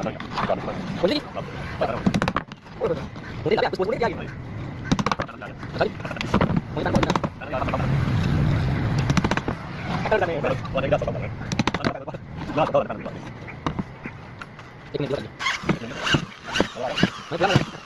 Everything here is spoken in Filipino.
Kunin ini. Kunin tapi aku kunin lagi. Tadi. Kunin tanpa kunin. Ini dulu lagi. Mari pulang.